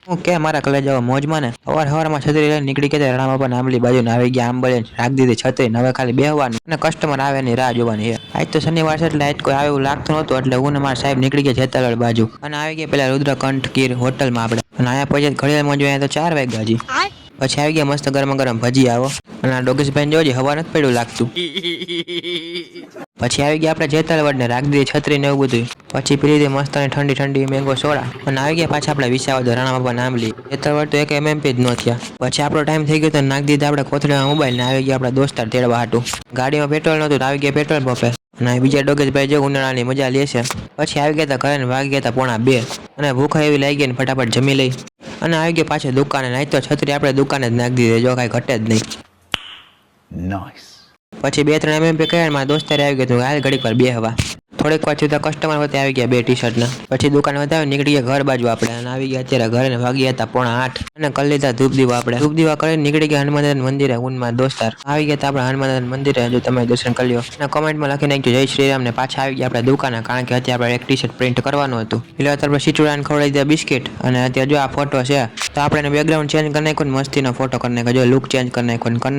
હું કે મારા કલેજાઓ મોજમાં ને સવારમાં છત્રી લઈને નીકળી ગયા રણામાં પણ આંબલી બાજુ આવી ગયા આંબળે રાખી દીધી છત્રી હવે ખાલી બેહવાનું અને કસ્ટમર આવે ની રાહ જોવાની છે. આજ તો શનિવાર છે એટલે આજ કોઈ આવે એવું લાગતું નહોતું એટલે હું ને મારા સાહેબ નીકળી ગયા જેતલગઢ બાજુ અને આવી ગયા પેલા રુદ્રકંઠ કીર હોટલમાં આપણે અને અહીંયા પછી ઘડિયાળ મોજ તો 4 વાગ્યા હજી. પછી આવી ગયા મસ્ત ગરમ ગરમ ભજી આવો અને આ ડોગેશભાઈ જોજે હવા નથી પડ્યું લાગતું. પછી આવી ગયા આપણે જેતલગઢ ને રાખી દીધી છત્રી ને એવું બધું. પછી પી લીધી મસ્ત અને ઠંડી ઠંડી મેંગો સોડા અને આવી ગયા પાછા આપણે વિસાવદર રણામાં આંબલી જેતલગઢ તો એક એમએમપી જ ન થયા. પછી આપણો ટાઈમ થઈ ગયો તો નાખી દીધા આપણે કોથળીમાં મોબાઈલ ને આવી ગયા આપણા દોસ્તાર તેડવા હાટું. ગાડીમાં પેટ્રોલ નહોતું આવી ગયા પેટ્રોલ પંપે અને બીજા ડોગેશભાઈ જો ઉનાળાની મજા લે છે. પછી આવી ગયા ઘરે ને વાગી ગયા 1:45 અને ભૂખ એવી લાગી ગઈ ને ફટાફટ જમી લઈ અને આવી ગયા પાછા દુકાને નાઈ તો છત્રી આપણે દુકાને જ નાખી દીધી જો કાંઈ ઘટે જ નહીં. પછી 2-3 એમએમપી કર્યા મારા દોસ્તારે આવી ગયા હાલ ઘડીક વાર બેહવા. થોડીક વાર થયું કસ્ટમર વચ્ચે આવી ગયા 2 ટી-શર્ટ ના. પછી દુકાન વધાવી નીકળી ગયા ઘર બાજુ આપણે અને આવી ગયા અત્યારે ઘરે ને વાગ્યા હતા 7:45 અને કરી લીધા ધૂપ દીવા આપણે ધૂપ દીવા કરીને નીકળી ગયા હનુમાન મંદિરે ઉનમાં દોસ્તાર આવી ગયા આપણે હનુમાન મંદિરે જો તમે દર્શન કરી લ્યો અને કોમેન્ટમાં લખી નાખજો જય શ્રી રામ ને પાછા આવી ગયા આપણે દુકાને કારણ કે અત્યારે આપણે એક ટી-શર્ટ પ્રિન્ટ કરવાનું હતું એટલે અત્યારે સિચુડાને ખવડાવી દીધા બિસ્કિટ અને અત્યારે જો આ ફોટો છે તો આપણે બેકગ્રાઉન્ડ ચેન્જ કરી નાખ્યું મસ્તીનો ફોટો કરી નાખ્યો જો લુક ચેન્જ કરી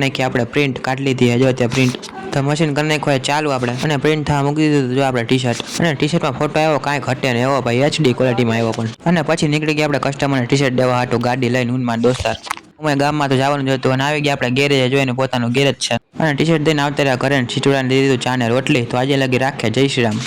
નાખી આપણે પ્રિન્ટ કાઢી લીધી જો અત્યારે પ્રિન્ટ તો મશીન કરી નાખ્યો ચાલુ આપણે અને પ્રિન્ટ થવા મૂકી દીધું જો આપણે ટી-શર્ટ અને ટી-શર્ટમાં ફોટો આવ્યો કાંઈ ઘટે ને એવો ભાઈ HD ક્વોલિટીમાં આવ્યો પણ અને પછી નીકળી ગયા આપણે કસ્ટમરને ટી-શર્ટ દેવા હાટું ગાડી લઈને ઉનમાં દોસ્તાર અમે ગામમાં તો જવાનું જ હતું અને આવી ગયા આપણે ગેરેજ જોઈને પોતાનું ગેરેજ છે અને ટી-શર્ટ દઈને આવતા રહ્યા ઘરે છીચુડાને દઈ દીધું ચા ને રોટલી તો આજે લગી રાખે જય શ્રી રામ.